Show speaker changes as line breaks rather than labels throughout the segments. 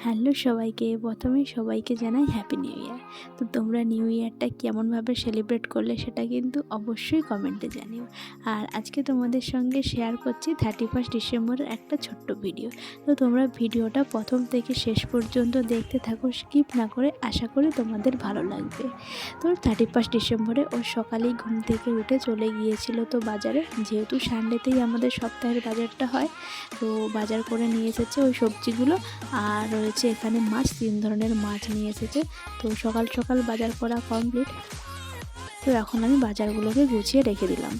Hello সবাইকে, প্রথমেই সবাইকে জানাই হ্যাপি নিউ ইয়ার। তো তোমরা নিউ ইয়ারটা কেমনভাবে সেলিব্রেট করলে সেটা কিন্তু অবশ্যই কমেন্টে জানিও। আর আজকে তোমাদের সঙ্গে শেয়ার করছি 31 ডিসেম্বরের একটা ছোট্ট ভিডিও। তো তোমরা ভিডিওটা প্রথম থেকে শেষ পর্যন্ত দেখতে থাকো, স্কিপ না করে। আশা করি তোমাদের ভালো লাগবে। তো 31 ডিসেম্বরে ও সকালেই ঘুম থেকে উঠে চলে গিয়েছিল তো বাজারে, যেহেতু সানডেতেই আমাদের সপ্তাহের বাজারটা হয়। তো বাজার করে নিয়ে এসেছে ওই সবজিগুলো, আর রয়েছে এখানে মাছ, 3 ধরনের মাছ নিয়ে এসেছে। তো সকাল সকাল বাজার করা কমপ্লিট। তো এখন আমি বাজারগুলোকে গুছিয়ে রেখে দিলাম।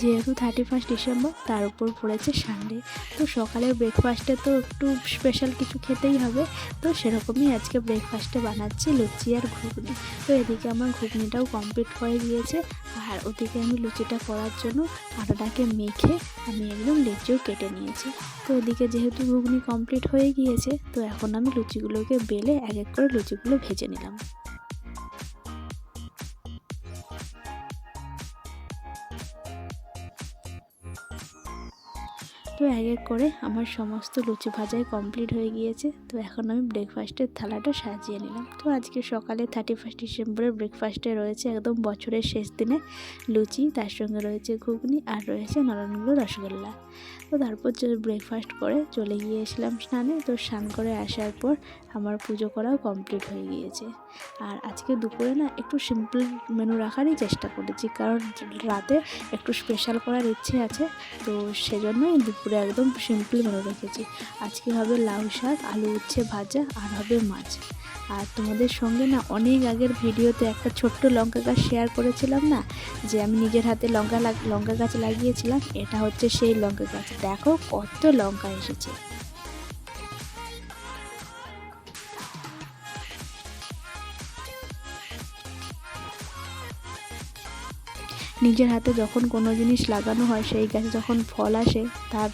যেহেতু 31 ডিসেম্বর, তার উপর পড়েছে সানডে, তো সকালের ব্রেকফাস্টে তো একটু স্পেশাল কিছু খেতেই হবে। তো সেরকমই আজকে ব্রেকফাস্টে বানাচ্ছি লুচি আর ঘুগনি। তো এদিকে আমার ঘুগনিটাও কমপ্লিট হয়ে গিয়েছে, আর ওদিকে আমি লুচিটা করার জন্য আটাটাকে মেখে আমি একদম লেচিও কেটে নিয়েছি। তো ওদিকে যেহেতু ঘুগনি কমপ্লিট হয়ে গিয়েছে, তো এখন আমি লুচিগুলোকে বেলে এক এক করে লুচিগুলো ভেজে নিলাম। তো এক এক করে আমার সমস্ত লুচি ভাজাই কমপ্লিট হয়ে গিয়েছে। তো এখন আমি ব্রেকফাস্টের থালাটা সাজিয়ে নিলাম। তো আজকে সকালে 31 ডিসেম্বরের ব্রেকফাস্টে রয়েছে একদম বছরের শেষ দিনে লুচি, তার সঙ্গে রয়েছে ঘুগনি আর রয়েছে নরমগুলো রসগোল্লা। তো তারপর ব্রেকফাস্ট করে চলে গিয়েছিলাম স্নানে। তো স্নান করে আসার পর আমার পুজো করাও কমপ্লিট হয়ে গিয়েছে। আর আজকে দুপুরে না একটু সিম্পল মেনু রাখারই চেষ্টা করেছি, কারণ রাতে একটু স্পেশাল করার ইচ্ছে আছে। তো সেজন্যই দুপুরে একদম সিম্পল মেনু রেখেছি। আজকে হবে লাউ শাক, আলু উচ্ছে ভাজা, আর হবে মাছ। আর তোমাদের সঙ্গে না অনেক আগের ভিডিওতে একটা ছোট্ট লঙ্কা গাছ শেয়ার করেছিলাম না, যে আমি নিজের হাতে লঙ্কা গাছ লাগিয়েছিলাম। এটা হচ্ছে সেই লঙ্কা গাছ। দেখো কত লঙ্কা এসেছে। নিজের হাতে যখন কোনো জিনিস লাগানো হয়, সেই গাছে যখন ফল আসে, তার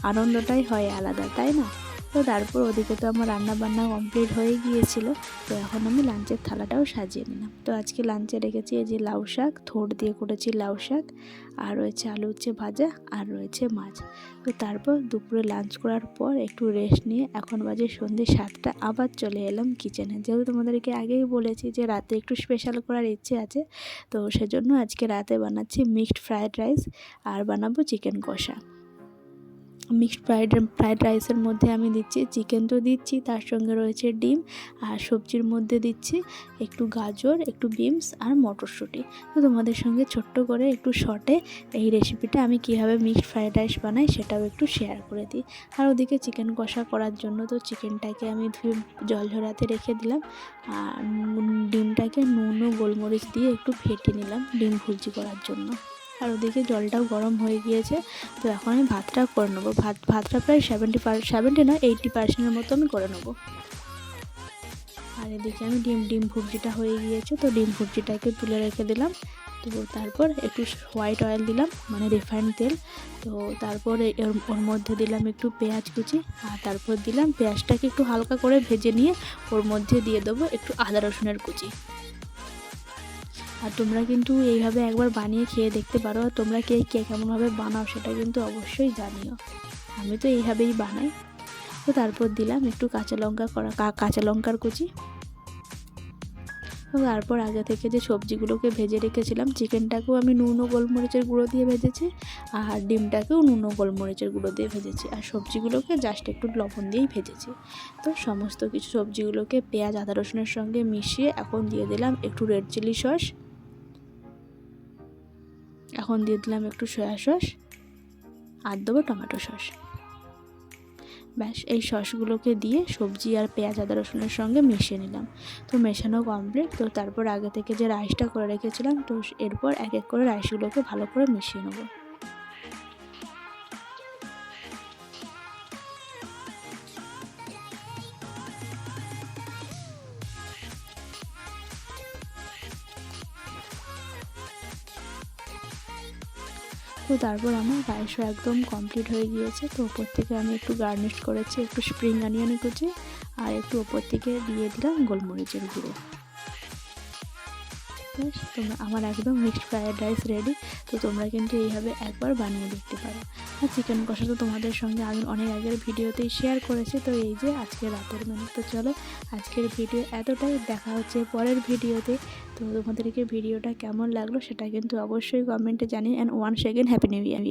আনন্দটাই হয় আলাদা, তাই না? তো তারপর ওদিকে তো আমার রান্না বান্না কমপ্লিট হয়ে গিয়েছিল। তো এখন আমি লাঞ্চের থালাটাও সাজিয়ে নিলাম। তো আজকে লাঞ্চে রেখেছি এই যে লাউ শাক, থোড় দিয়ে করেছি লাউ শাক, আর রয়েছে আলু উচ্ছে ভাজা, আর রয়েছে মাছ। তো তারপর দুপুরে লাঞ্চ করার পর একটু রেস্ট নিয়ে এখন বাজে সন্ধ্যে 7টা, আবার চলে এলাম কিচেনে। যেহেতু তোমাদেরকে আগেই বলেছি যে রাতে একটু স্পেশাল করার ইচ্ছে আছে, তো সেজন্য আজকে রাতে বানাচ্ছি মিক্সড ফ্রায়েড রাইস, আর বানাবো চিকেন কষা। মিক্সড ফ্রায়েড রাইসের মধ্যে আমি দিচ্ছি চিকেন, তো দিচ্ছি, তার সঙ্গে রয়েছে ডিম, আর সবজির মধ্যে দিচ্ছি একটু গাজর, একটু বিনস আর মটরশুঁটি। তো তোমাদের সঙ্গে ছোট্ট করে একটু শর্টে এই রেসিপিটা আমি কীভাবে মিক্সড ফ্রায়েড রাইস বানাই সেটাও একটু শেয়ার করে দিই। আর ওদিকে চিকেন কষা করার জন্য তো চিকেনটাকে আমি ধুয়ে জল ঝরাতে রেখে দিলাম, আর ডিমটাকে নুন ও গোলমরিচ দিয়ে একটু ফেটে নিলাম ডিম ভুর্জি করার জন্য। আর ওদিকে জলটাও গরম হয়ে গিয়েছে। তো এখন আমি ভাতটা করে নেবো। ভাতটা প্রায় 70 না 80% মতো আমি করে নেবো। আর এদিকে আমি ডিম ভুর্জিটা হয়ে গিয়েছে, তো ডিম ভুর্জিটাকে তুলে রেখে দিলাম। তো তারপর একটু হোয়াইট অয়েল দিলাম, মানে রিফাইন্ড তেল। তো তারপরে ওর মধ্যে দিলাম একটু পেঁয়াজ কুচি, আর তারপর দিলাম পেঁয়াজটাকে একটু হালকা করে ভেজে নিয়ে ওর মধ্যে দিয়ে দেবো একটু আদা রসুনের কুচি। আর তোমরা কিন্তু এইভাবে একবার বানিয়ে খেয়ে দেখতে পারো। আর তোমরা কে কেমনভাবে বানাও সেটা কিন্তু অবশ্যই জানিও। আমি তো এইভাবেই বানাই। তো তারপর দিলাম একটু কাঁচা লঙ্কার কুচি। তারপর আগে থেকে যে সবজিগুলোকে ভেজে রেখেছিলাম, চিকেনটাকেও আমি নুন ও গোলমরিচের গুঁড়ো দিয়ে ভেজেছি, আর ডিমটাকেও নুন ও গোলমরিচের গুঁড়ো দিয়ে ভেজেছি, আর সবজিগুলোকে জাস্ট একটু লবণ দিয়েই ভেজেছি। তো সমস্ত কিছু সবজিগুলোকে পেঁয়াজ আদা রসুনের সঙ্গে মিশিয়ে এখন দিয়ে দিলাম একটু রেড চিলি সস, এখন দিয়ে দিলাম একটু সয়া সস, আর দেবো টমেটো সস। ব্যাস এই সসগুলোকে দিয়ে সবজি আর পেঁয়াজ আদা রসুনের সঙ্গে মিশিয়ে নিলাম। তো মেশানো কমপ্লিট। তো তারপর আগে থেকে যে রাইসটা করে রেখেছিলাম, তো এরপর এক এক করে রাইসগুলোকে ভালো করে মিশিয়ে নেবো। তো তারপর আমার রাইসও একদম কমপ্লিট হয়ে গিয়েছে। তো ওপর থেকে আমি একটু গার্নিশ করেছি একটু স্প্রিং অনিয়ন কুচি, আর একটু ওপর থেকে দিয়ে দিলাম গোলমরিচের গুঁড়ো। ব্যাস তোমরা আমার একদম মিক্সড ফ্রায়েড রাইস রেডি। তো তোমরা কিন্তু এইভাবে একবার বানিয়ে দেখতে পারো। আর চিকেন কষা তো তোমাদের সঙ্গে আমি অনেক আগের ভিডিওতেই শেয়ার করেছি। তো এই যে আজকে রাতের মেনু। তো চলো আজকের ভিডিও এতটাই, দেখা হচ্ছে পরের ভিডিওতে। তো তোমাদেরকে ভিডিওটা কেমন লাগলো সেটা কিন্তু অবশ্যই কমেন্টে জানিও। And one second happy new year.